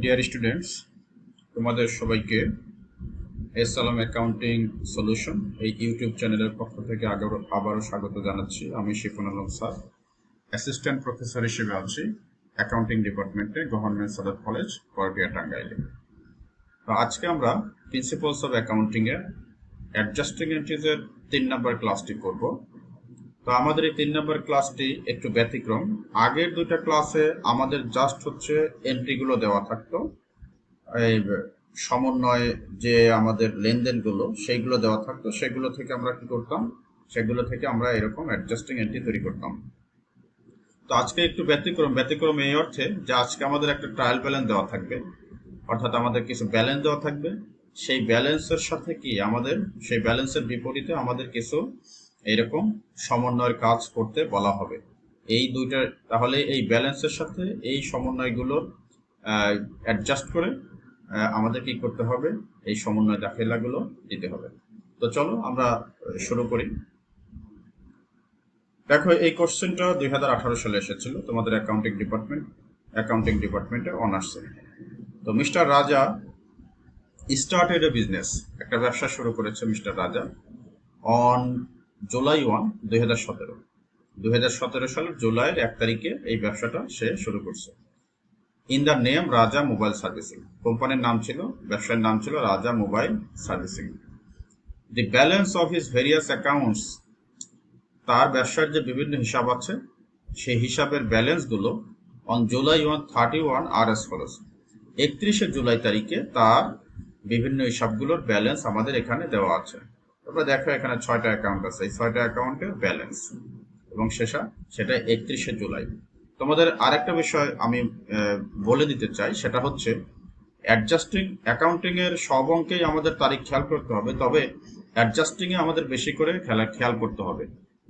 Dear students, তোমাদের সবাইকে এসসালাম accounting solution এই ইউটিউব চ্যানেলের পক্ষ থেকে আবারও স্বাগত জানাচ্ছি। আমি শিফুল আলম স্যার, অ্যাসিস্ট্যান্ট প্রফেসর হিসেবে আছি অ্যাকাউন্টিং ডিপার্টমেন্টে, গভর্নমেন্ট সাদাত কলেজ, করটিয়া, টাঙ্গাইলে। তো আজকে আমরা প্রিন্সিপালস অফ অ্যাকাউন্টিং এর অ্যাডজাস্টিং এন্ট্রিজের 3 নম্বর ক্লাসটি করব। তো আমাদের এই 3 নম্বর ক্লাসটি একটু ব্যতিক্রম। আগের দুইটা ক্লাসে আমাদের জাস্ট হচ্ছে এন্ট্রিগুলো দেওয়া থাকতো, এই সমন্বয়ে যে আমাদের লেনদেনগুলো সেইগুলো দেওয়া থাকতো, সেগুলো থেকে আমরা কি করতাম, সেগুলো থেকে আমরা এরকম অ্যাডজাস্টিং এন্ট্রি তৈরি করতাম। তো আজকে একটু ব্যতিক্রম এই অর্থে যে আজকে আমাদের একটা ট্রায়াল ব্যালেন্স দেওয়া থাকবে, অর্থাৎ আমাদের কিছু ব্যালেন্স দেওয়া থাকবে। সেই ব্যালেন্সের সাথে কি আমাদের, সেই ব্যালেন্সের বিপরীতে আমাদের কিছু এরকম সমন্বয়ের কাজ করতে বলা হবে। এই দুইটা, তাহলে এই ব্যালেন্সের সাথে এই সমন্বয়গুলোর অ্যাডজাস্ট করে আমাদের কি করতে হবে, এই সমন্বয় দাখিলাগুলো দিতে হবে। তো চলো আমরা শুরু করি। দেখো, এই কোশ্চেনটা 2018 সালে এসেছিল তোমাদের অ্যাকাউন্টিং ডিপার্টমেন্টের অনার্সে। তো মিস্টার রাজা স্টার্টেড এ বিজনেস, একটা ব্যবসা শুরু করেছে মিস্টার রাজা অন জুলাই 1, 2017। 2017 সালের জুলাইয়ের 1 তারিখে এই ব্যবসাটা সে শুরু করছে। In the name Raja mobile servicing, কোম্পানির নাম ছিল, ব্যবসায়ের নাম ছিল Raja mobile servicing. The balance of his various accounts, তার ব্যবসার যে বিভিন্ন হিসাব আছে সেই হিসাবের ব্যালেন্সগুলো on July 31 are as follows. 31শে জুলাই তারিখে তার বিভিন্ন হিসাবগুলোর ব্যালেন্স আমাদের এখানে দেওয়া আছে। তোমরা দেখো এখানে 6টা অ্যাকাউন্ট আছে, এই 6টা অ্যাকাউন্টের ব্যালেন্স এবং সেটা 31শে জুলাই। তোমাদের আরেকটা বিষয় আমি বলে দিতে চাই, সেটা হচ্ছে অ্যাডজাস্টিং অ্যাকাউন্টিং এর সব অঙ্কেই আমাদের তারিখ খেয়াল করতে হবে, তবে অ্যাডজাস্টিং এ আমাদের বেশি করে খেয়াল করতে হবে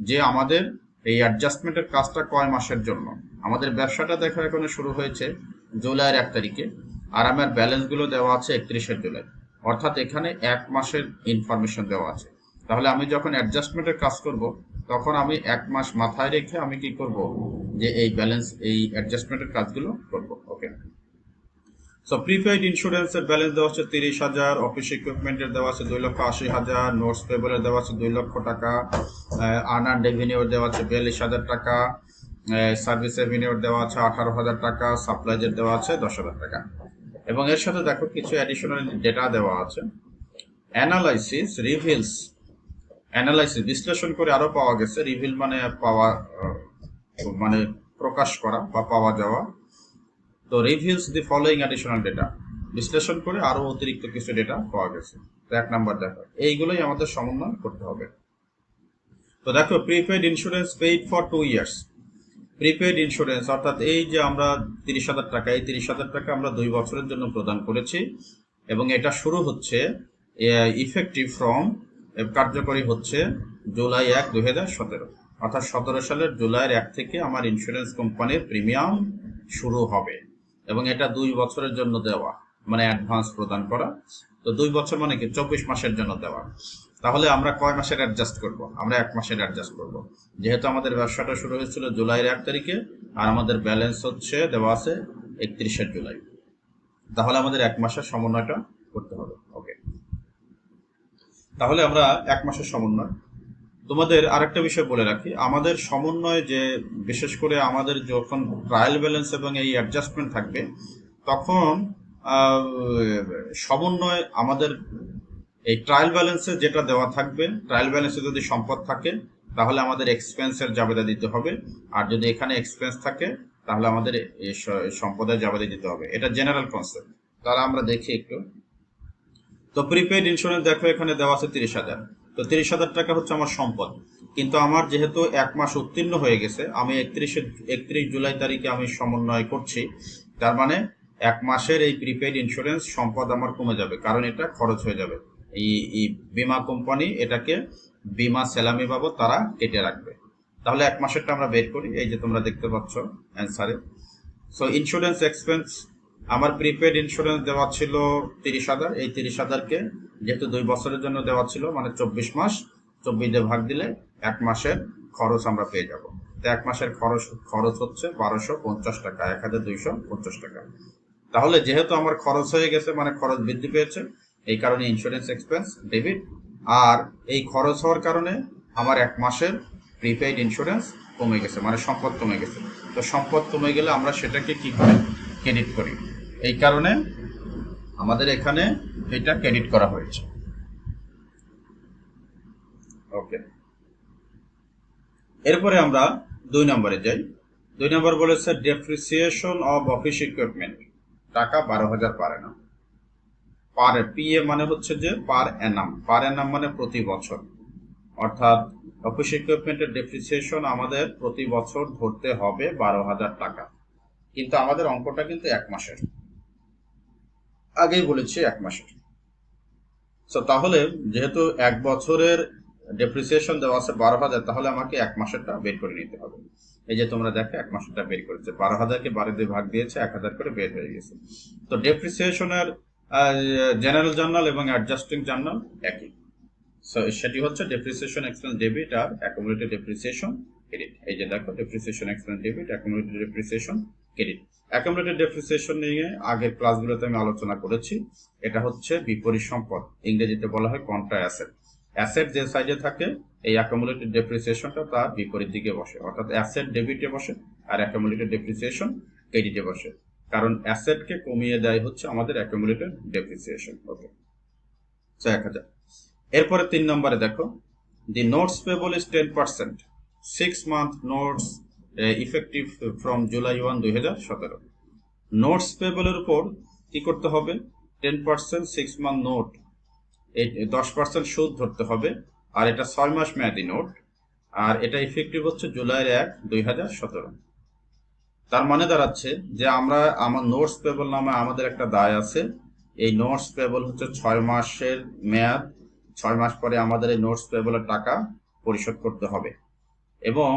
যে আমাদের এই অ্যাডজাস্টমেন্টের কাজটা কয় মাসের জন্য। আমাদের ব্যবসাটা দেখা এখানে শুরু হয়েছে জুলাইয়ের 1 তারিখে, আর আমার ব্যালেন্সগুলো দেওয়া আছে 31শে জুলাই, অর্থাৎ এখানে 1 মাসের ইনফরমেশন দেওয়া আছে। তাহলে আমি যখন অ্যাডজাস্টমেন্টের কাজ করব, তখন আমি 1 মাস মাথায় রেখে আমি কি করব, যে এই অ্যাডজাস্টমেন্টের কাজগুলো করব। ওকে, সো প্রিপেইড ইন্স্যুরেন্সের ব্যালেন্স দেওয়া হচ্ছে 30,000, অফিস ইকুইপমেন্টের দেওয়া আছে 2,80,000, নোটস পেবলের দেওয়া আছে 2 লক্ষ টাকা, আনআর্নড রেভিনিউর দেওয়া আছে 42,000 টাকা, সার্ভিস রেভিনিউর দেওয়া আছে 18,000 টাকা, সাপ্লাইজের দেওয়া আছে 10,000 টাকা। এবং এর সাথে দেখো কিছু অ্যাডিশনাল ডেটা দেওয়া আছে। অ্যানালাইসিস বিশ্লেষণ করে আরো পাওয়া গেছে, রিভিল মানে পাওয়া, মানে প্রকাশ করা বা পাওয়া যাওয়া। তো reveals the following additional data, বিশ্লেষণ করে আরো অতিরিক্ত কিছু ডেটা পাওয়া গেছে। তো 1 নাম্বার দেখো, এইগুলোই আমাদের সমন্বয় করতে হবে। তো দেখো, prepaid insurance paid for 2 years. Prepaid insurance অর্থাৎ এই যে আমরা 30,000 টাকা, এই 30,000 টাকা আমরা 2 বছরের জন্য প্রদান করেছি, এবং এটা শুরু হচ্ছে ইফেক্টিভ ফ্রম, কার্যকরী হচ্ছে জুলাই 1, 2017, অর্থাৎ 17 সালের জুলাইয়ের 1 থেকে আমার ইন্স্যুরেন্স কোম্পানির প্রিমিয়াম শুরু হবে, এবং এটা 2 বছরের জন্য দেওয়া, মানে অ্যাডভান্স প্রদান করা। তো 2 বছর মানে কি 24 মাসের জন্য দেওয়া। তাহলে আমরা কয় মাসের অ্যাডজাস্ট করব? আমরা 1 মাসের অ্যাডজাস্ট করব, যেহেতু আমাদের ব্যবসাটা শুরু হয়েছিল জুলাইয়ের 1 তারিখে, আর আমাদের ব্যালেন্স হচ্ছে দেওয়া আছে 31শে জুলাই। তাহলে আমাদের 1 মাসের সমন্বয়টা করতে হবে। ওকে, তাহলে আমরা 1 মাসের সমন্বয়। তোমাদের আরেকটা বিষয় বলে রাখি, আমাদের সমন্বয় যে বিশেষ করে আমাদের যখন ট্রায়াল ব্যালেন্স এবং এই অ্যাডজাস্টমেন্ট থাকবে, তখন সমন্বয় আমাদের এই ট্রায়াল ব্যালেন্সে যেটা দেওয়া থাকবে, ট্রায়াল ব্যালেন্সে যদি সম্পদ থাকে তাহলে আমাদের এক্সপেন্সের জাবেদা দিতে হবে, আর যদি এখানে এক্সপেন্স থাকে তাহলে আমাদের এই সম্পদের জাবেদা দিতে হবে। এটা জেনারেল কনসেপ্ট। তাহলে আমরা দেখি একটু। তো প্রিপেইড ইন্স্যুরেন্স দেখো এখানে দেওয়া আছে 30,000। তো 30,000 টাকা হচ্ছে আমার সম্পদ, কিন্তু আমার যেহেতু 1 মাস উত্তীর্ণ হয়ে গেছে, আমি 31 জুলাই তারিখে আমি সমন্বয় করছি, তার মানে 1 মাসের এই প্রিপেইড ইন্স্যুরেন্স সম্পদ আমার কমে যাবে, কারণ এটা খরচ হয়ে যাবে। এই বীমা কোম্পানি এটাকে বীমা সেলামি বাবদ তারা কেটে রাখবে। তাহলে 1 মাসেরটা আমরা বের করি, এই যে তোমরা দেখতে পাচ্ছ অ্যান্সারে। সো ইন্স্যুরেন্স এক্সপেন্স, আমার প্রিপেড ইন্স্যুরেন্স দেওয়া ছিল 30,000, এই 30,000কে যেহেতু 2 বছরের জন্য দেওয়া ছিল, মানে 24 মাস, 24 দিয়ে ভাগ দিলে 1 মাসের খরচ আমরা পেয়ে যাব। তো 1 মাসের খরচ হচ্ছে 1250 টাকা, 1250 টাকা। তাহলে যেহেতু আমার খরচ হয়ে গেছে মানে খরচ বৃদ্ধি পেয়েছে, এই কারণে ইন্স্যুরেন্স এক্সপেন্স ডেবিট। আর এই খরচ হওয়ার কারণে আমার 1 মাসের প্রিপেইড ইন্স্যুরেন্স কমে গেছে, মানে সম্পদ কমে গেছে। তো সম্পদ কমে গেলে আমরা সেটাকে কি করি, ক্রেডিট করি। এই কারণে আমাদের এখানে এটা ক্রেডিট করা হয়েছে। ওকে, এরপরে আমরা 2 নম্বরে যাই। 2 নম্বর বলেছে ডেপ্রিসিয়েশন অফ অফিস ইকুইপমেন্ট, টাকা 12,000 পার অ্যানাম। পার পিএ মানে হচ্ছে যে পার অ্যানাম, পার অ্যানাম মানে প্রতি বছর। অর্থাৎ অফিস ইকুইপমেন্টের ডেপ্রিসিয়েশন আমাদের প্রতি বছর ধরতে হবে 12,000 টাকা। কিন্তু আমাদের অঙ্কটা কিন্তু 1 মাসের, আগেই বলেছি 1 মাসের। তো তাহলে যেহেতু 1 বছরের ডেপ্রিসিয়েশন দেওয়া আছে 12,000, তাহলে আমাকে 1 মাসেরটা বের করে নিতে হবে। এই যে তোমরা দেখো 1 মাসেরটা বের করেছে, 12,000কে 12 দিয়ে ভাগ দিয়েছে, 1,000 করে বের হয়ে গেছে। তো ডেপ্রিসিয়েশনের জেনারেল জার্নাল এবং অ্যাডজাস্টিং জার্নাল একই। সেটি হচ্ছে ডেপ্রিসিয়েশন এক্সপেন্স ডেবিট আর অ্যাকুমুলেটেড ডেপ্রিসিয়েশন ক্রেডিট। এই যে দেখো depreciation expense debit, accumulated depreciation credit. Accumulated depreciation নিয়ে আগের ক্লাসগুলোতে আমি আলোচনা করেছি। এটা হচ্ছে বিপরীত সম্পদ, ইংরেজিতে বলা হয় কন্ট্রা অ্যাসেট। অ্যাসেট যে সাইডে থাকে এই অ্যাকুমুলেটেড ডেপ্রিসিয়েশনটা তার বিপরীত দিকে বসে, অর্থাৎ অ্যাসেট ডেবিটে বসে আর অ্যাকুমুলেটেড ডেপ্রিসিয়েশন ক্রেডিটে বসে। কারণ অ্যাসেটকে কমিয়ে দেয় হচ্ছে আমাদের অ্যাকুমুলেটেড ডেপ্রিসিয়েশন। ওকে, 1,000। এরপরে 3 নম্বরে দেখো, the notes payable is 10%, 6 month notes effective from July 1, 2017। Notes পেবলের উপর কি করতে হবে, 10% 6 মান্থ নোট, এই 10% সুদ ধরতে হবে। আর এটা 6 মাস মেয়াদি নোট, আর এটা ইফেক্টিভ হচ্ছে জুলাই 1, 2017। তার মানে দাঁড়াচ্ছে যে আমার নোটস পেবল নামে আমাদের একটা দায় আছে। এই নোটস পেবল হচ্ছে 6 মাসের মেয়াদ, 6 মাস পরে আমাদের এই নোটস পেবলের টাকা পরিশোধ করতে হবে। এবং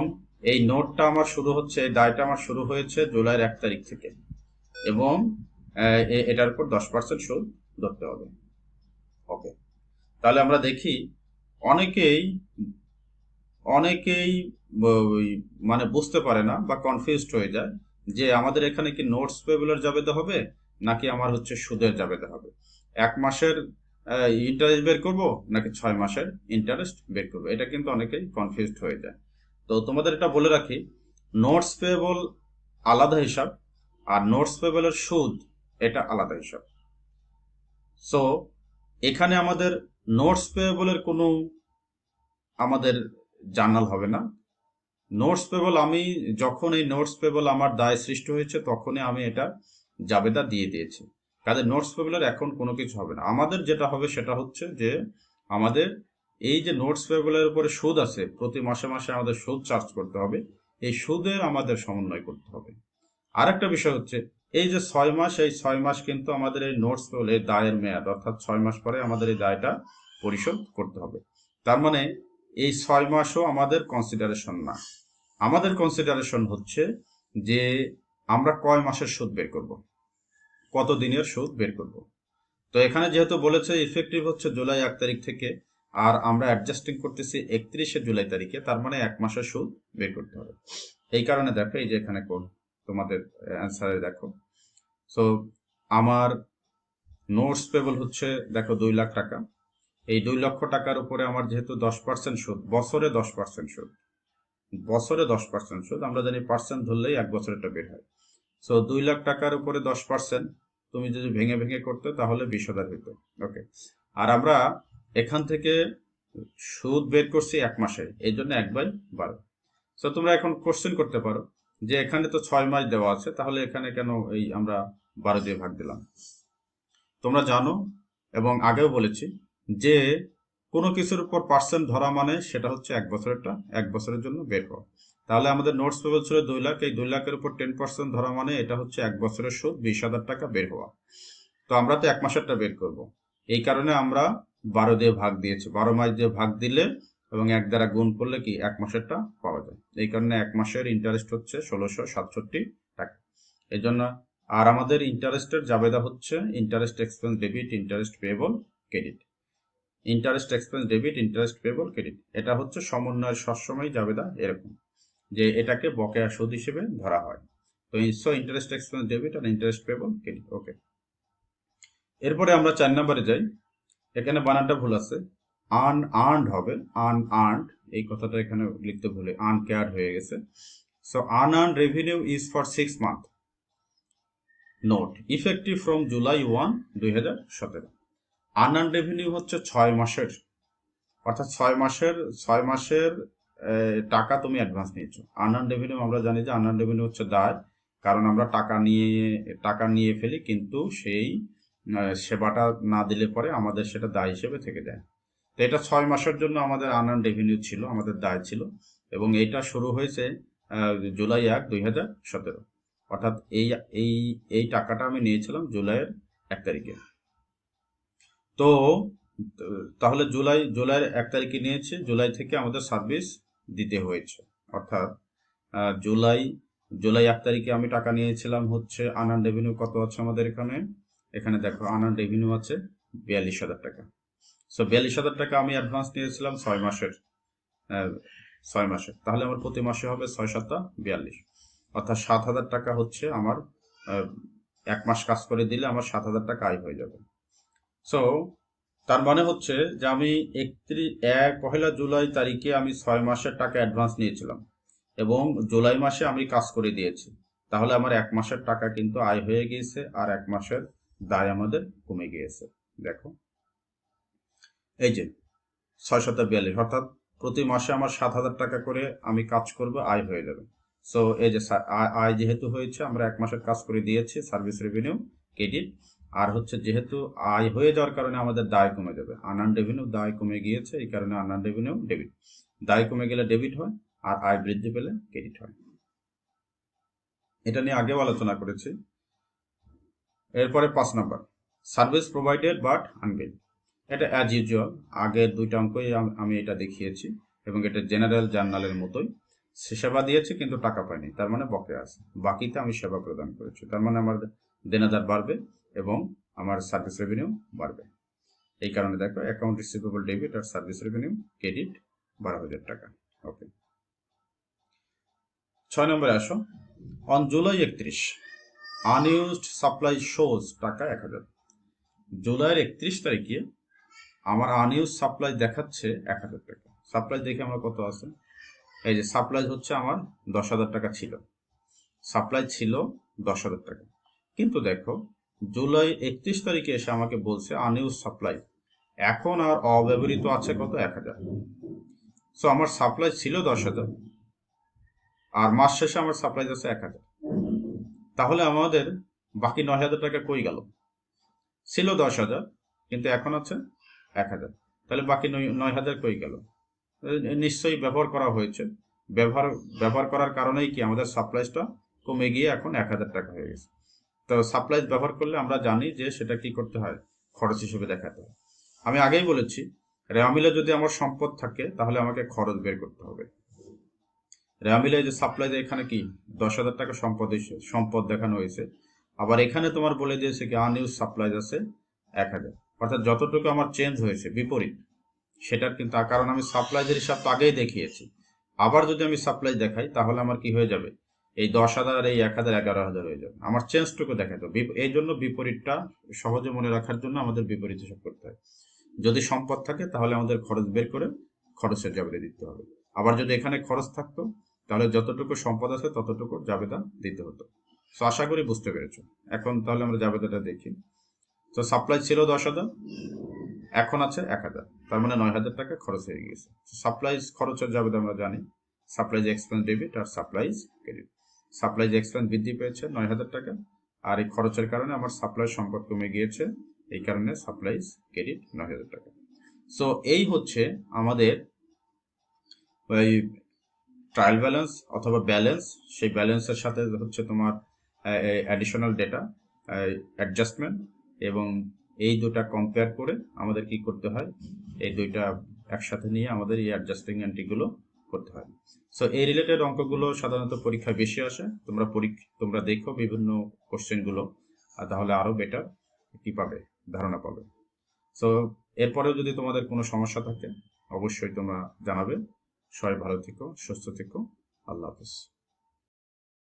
এই নোটটা আমার শুরু হচ্ছে, এই দায়টা আমার শুরু হয়েছে জুলাইয়ের 1 তারিখ থেকে, এবং এটার উপর 10% সুদ ধরতে হবে। ওকে, তাহলে আমরা দেখি অনেকেই অনেকেই মানে বুঝতে পারে না বা কনফিউজড হয়ে যায় যে আমাদের এখানে কি নোটস পেবলের জাবেদা হবে নাকি আমার হচ্ছে সুদের জাবেদা হবে, 1 মাসের ইন্টারেস্ট বের করব নাকি 6 মাসের ইন্টারেস্ট বের করবো। এটা কিন্তু অনেকেই কনফিউজড হয়ে যায়। তো তোমাদের এটা বলে রাখি, নোটস পেবল আলাদা হিসাব আর নোটস পেবলের সুদ এটা আলাদা হিসাব। সো এখানে আমাদের নোটস পেবলের কোনো আমাদের জার্নাল হবে না। নোটস পেবল আমি যখন এই নোটস পেবল আমার দায় সৃষ্টি হয়েছে তখনই আমি এটা জাবেদা দিয়ে দিয়েছি। কাজে নোটস পেবলের এখন কোনো কিছু হবে না। আমাদের যেটা হবে সেটা হচ্ছে যে আমাদের এই যে নোটস পেবলের উপরে সুদ আছে, প্রতি মাসে মাসে আমাদের সুদ চার্জ করতে হবে, এই সুদের আমাদের সমন্বয় করতে হবে। আর একটা বিষয় হচ্ছে এই যে 6 মাস, এই 6 মাস কিন্তু আমাদের এই নোটস পেবল এই দায়ের মেয়াদ, অর্থাৎ 6 মাস পরে আমাদের এই দায়টা পরিশোধ করতে হবে। তার মানে এই 6 মাসও আমাদের কনসিডারেশন না। আমাদের কনসিডারেশন হচ্ছে যে আমরা কয় মাসের সুদ বের করব, কত দিনের সুদ বের করব। তো এখানে যেহেতু বলেছে ইফেক্টিভ হচ্ছে জুলাই 1 তারিখ থেকে, আর আমরা অ্যাডজাস্টিং করতেছি 31শে জুলাই তারিখে, তার মানে 1 মাসের সুদ বের করতে হবে। এই কারণে দেখো এই যে এখানে তোমাদের অ্যান্সারে দেখো। সো আমার নোটস পেবল হচ্ছে দেখো 2 লাখ টাকা। এই 2 লক্ষ টাকার উপরে আমার যেহেতু 10% সুদ, বছরে 10% সুদ, বছরে 10% সুদ, আমরা জানি পার্সেন্ট ধরলেই 1 বছরেরটা বের হয়। সো 2 লাখ টাকার উপরে 10% তুমি যদি ভেঙে ভেঙে করতে তাহলে 20,000 হইতো। ওকে, আর আমরা এখান থেকে সুদ বের করছি 1 মাসে, এই জন্য 1/12। সো তোমরা এখন কোশ্চেন করতে পারো যে এখানে তো 6 মাস দেওয়া আছে, তাহলে এখানে কেন এই আমরা 12 দিয়ে ভাগ দিলাম। তোমরা জানো এবং আগেও বলেছি যে কোনো কিছুর উপর পার্সেন্ট ধরা মানে সেটা হচ্ছে 1 বছরেরটা 1 বছরের জন্য বের হওয়া। তাহলে আমাদের নোটস পেবল ছিল 2 লাখ, এই 2 লাখের উপর 10% ধরা মানে এটা হচ্ছে 1 বছরের সুদ 20,000 টাকা বের হওয়া। তো আমরা তো 1 মাসেরটা বের করব, এই কারণে আমরা 12 দিয়ে ভাগ দিয়েছি। 12 মাস দিয়ে ভাগ দিলে এবং 1 দ্বারা গুণ করলে কি 1 মাসেরটা পাওয়া যায়। এই কারণে 1 মাসের ইন্টারেস্ট হচ্ছে 1667 টাকা। এই জন্য আর আমাদের ইন্টারেস্টের জাবেদা হচ্ছে interest expense debit, interest payable credit. Interest expense debit, interest payable credit, এটা হচ্ছে সমন্বয়ের সবসময় জাবেদা এরকম যে এটাকে বকেয়া সুদ হিসেবে ধরা হয়। তো ইন্টারেস্ট এক্সপেন্স ডেবিট আর ইন্টারেস্ট পেবল ক্রেডিট। ওকে, এরপরে আমরা 4 নম্বরে যাই। এখানে বানানটা ভুল আছে, আনআর্নড হবে, আনআর্নড, এই কথাটা এখানে লিখতে ভুলে আনকেয়ার্ড হয়ে গেছে। So unearned revenue is for 6 month, note effective from July 1, 2017। Unearned revenue হচ্ছে 6 মাসের, অর্থাৎ 6 মাসের টাকা তুমি অ্যাডভান্স নিয়েছো। আনআর্নড রেভিনিউ আমরা জানি যে আনআর্নড রেভিনিউ হচ্ছে দায়, কারণ আমরা টাকা নিয়ে ফেলি, কিন্তু সেই সেবাটা না দিলে পরে আমাদের সেটা দায় হিসেবে থেকে যায়। তো এটা 6 মাসের জন্য আমাদের আনআর্নড রেভিনিউ ছিল, আমাদের দায় ছিল, এবং এটা শুরু হয়েছে জুলাই 1, 2017, অর্থাৎ এই এই এই টাকাটা আমি নিয়েছিলাম জুলাইয়ের 1 তারিখে। তো তাহলে জুলাইয়ের 1 তারিখে নিয়েছি, জুলাই থেকে আমাদের সার্ভিস দিতে হয়েছে, অর্থাৎ জুলাই 1 তারিখে আমি টাকা নিয়েছিলাম হচ্ছে আনআর্নড রেভিনিউ কত আছে আমাদের এখানে দেখো আনআর্নড রেভিনিউ আছে 42,000 টাকা। সো 42,000 টাকা আমি অ্যাডভান্স নিয়েছিলাম 6 মাসের, তাহলে আমার প্রতি মাসে হবে 6 7 42, অর্থাৎ 7,000 টাকা হচ্ছে আমার 1 মাস কাজ করে দিলে আমার 7,000 টাকা আয় হয়ে যাবে। সো তার মানে হচ্ছে যে আমি 1 জুলাই তারিখে আমি 6 মাসের টাকা অ্যাডভান্স নিয়েছিলাম এবং জুলাই মাসে আমি কাজ করে দিয়েছি, তাহলে আমার 1 মাসের টাকা কিন্তু আয় হয়ে গিয়েছে আর 1 মাসের দায় আমাদের কমে গিয়েছে। দেখো এই যে 6 7 42, অর্থাৎ প্রতি মাসে আমার 7,000 টাকা করে আমি কাজ করব, আয় হয়ে যাবে। সো এই যে আয় যেহেতু হয়েছে, আমরা 1 মাসের কাজ করে দিয়েছি, সার্ভিস রেভিনিউ ক্রেডিট, আর হচ্ছে যেহেতু আয় হয়ে যাওয়ার কারণে আমাদের দায় কমে যাবে, আনআর্নড রেভিনিউ দায় কমে গিয়েছে, এই কারণে আনআর্নড রেভিনিউ ডেবিট, দায় কমে গেলে ডেবিট হয় আর আয় বৃদ্ধি পেলে ক্রেডিট হয়। এটা নিয়ে আগেও আলোচনা করেছি। এরপরে 5 নম্বর, সার্ভিস প্রোভাইডেড বাট আনবিল। এটা অ্যাজ ইউজুয়াল আগের 2টা অঙ্কই আমি এটা দেখিয়েছি, এবং এটা জেনারেল জার্নালের মতোই, সেবা দিয়েছি কিন্তু টাকা পাইনি, তার মানে বকেয়া আছে, বাকিতে আমি সেবা প্রদান করেছি, তার মানে আমার দেনাদার বাড়বে এবং আমার সার্ভিস রেভিনিউ বাড়বে। এই কারণে দেখো অ্যাকাউন্ট রিসিভেবল ডেবিট আর সার্ভিস রেভিনিউ ক্রেডিট 12,000 টাকা। ওকে, 6 নম্বরে আসো। On July 31, unused supply shows টাকা 1,000। জুলাইয়ের 31 তারিখে আমার আনইউজ সাপ্লাই দেখাচ্ছে 1,000 টাকা। সাপ্লাই দেখে আমার কত আছে, এই যে সাপ্লাই হচ্ছে আমার 10,000 টাকা ছিল, সাপ্লাই ছিল 10,000 টাকা, কিন্তু দেখো জুলাই 31 তারিখে এসে আমাকে বলছে আনইউজ সাপ্লাই এখন আর অব্যবহৃত আছে কত, 1,000। সো আমার সাপ্লাই ছিল 10,000 আর মাস শেষে আমার সাপ্লাই আছে 1,000, তাহলে আমাদের বাকি 9,000 টাকা কই গেল? ছিল 10,000 কিন্তু এখন আছে 1,000, তাহলে বাকি 9,000 কই গেল? নিশ্চয়ই ব্যবহার করা হয়েছে, ব্যবহার করার কারণেই কি আমাদের সাপ্লাইসটা কমে গিয়ে এখন 1,000 টাকা হয়ে গেছে। তো সাপ্লাইস ব্যবহার করলে আমরা জানি যে সেটা কি করতে হয়, খরচ হিসেবে দেখাতে হয়। আমি আগেই বলেছি রেওয়া মিলে যদি আমার সম্পদ থাকে তাহলে আমাকে খরচ বের করতে হবে। রেওয়া মিলে যে সাপ্লাই এখানে কি 10,000 টাকা সম্পদ দেখানো হয়েছে, আবার এখানে তোমার বলে দিয়েছে কি আনইউজ সাপ্লাই আছে 1,000, অর্থাৎ যতটুকু আমার চেঞ্জ হয়েছে বিপরীত সেটার, কিন্তু কারণ আমি সাপ্লাইজের হিসাব তো আগেই দেখিয়েছি, আবার যদি আমি সাপ্লাই দেখাই তাহলে আমার কি হয়ে যাবে, এই 10,000 আর এই 1,000 11,000 হয়ে যাবে, আমার চেঞ্জটুকু দেখাতে হবে। এই জন্য বিপরীতটা সহজে মনে রাখার জন্য আমাদের বিপরীত হিসাব করতে হয়। যদি সম্পদ থাকে তাহলে আমাদের খরচ বের করে খরচের জাবেদা দিতে হবে, আবার যদি এখানে খরচ থাকতো তাহলে যতটুকু সম্পদ আছে ততটুকু জাবেদা দিতে হতো। তো আশা করি বুঝতে পেরেছো। এখন তাহলে আমরা জাবেদাটা দেখি। তো সাপ্লাই ছিল 10,000, এখন আছে 1,000, তার মানে 9,000 টাকা খরচ হয়ে গেছে। সাপ্লাইজ খরচের জাবেদা আমরা জানি, সাপ্লাইজ এক্সপেন্স ডেবিট আর সাপ্লাইজ ক্রেডিট। সাপ্লাইজ এক্সপেন্স বৃদ্ধি পেয়েছে 9,000 টাকা, আর এই খরচের কারণে আমার সাপ্লাই সম্পদ কমে গিয়েছে, এই কারণে সাপ্লাইজ ক্রেডিট 9,000 টাকা। সো এই হচ্ছে আমাদের ওই ট্রায়াল ব্যালেন্স অথবা ব্যালেন্স, সেই ব্যালেন্সের সাথে হচ্ছে তোমার অ্যাডিশনাল ডেটা অ্যাডজাস্টমেন্ট, এবং এই দুটা কম্পেয়ার করে আমাদের কি করতে হয়, এই দুইটা একসাথে নিয়ে আমাদের এই অ্যাডজাস্টিং এন্ট্রিগুলো করতে হয়। সো এই রিলেটেড অঙ্কগুলো সাধারণত পরীক্ষায় বেশি আসে, তোমরা দেখো বিভিন্ন কোশ্চেনগুলো, আর তাহলে আরো বেটার কি পাবে, ধারণা পাবে। সো এরপরেও যদি তোমাদের কোনো সমস্যা থাকে অবশ্যই তোমরা জানাবে। সবাই ভালো থেকো, সুস্থ থেকো, আল্লাহ হাফেজ।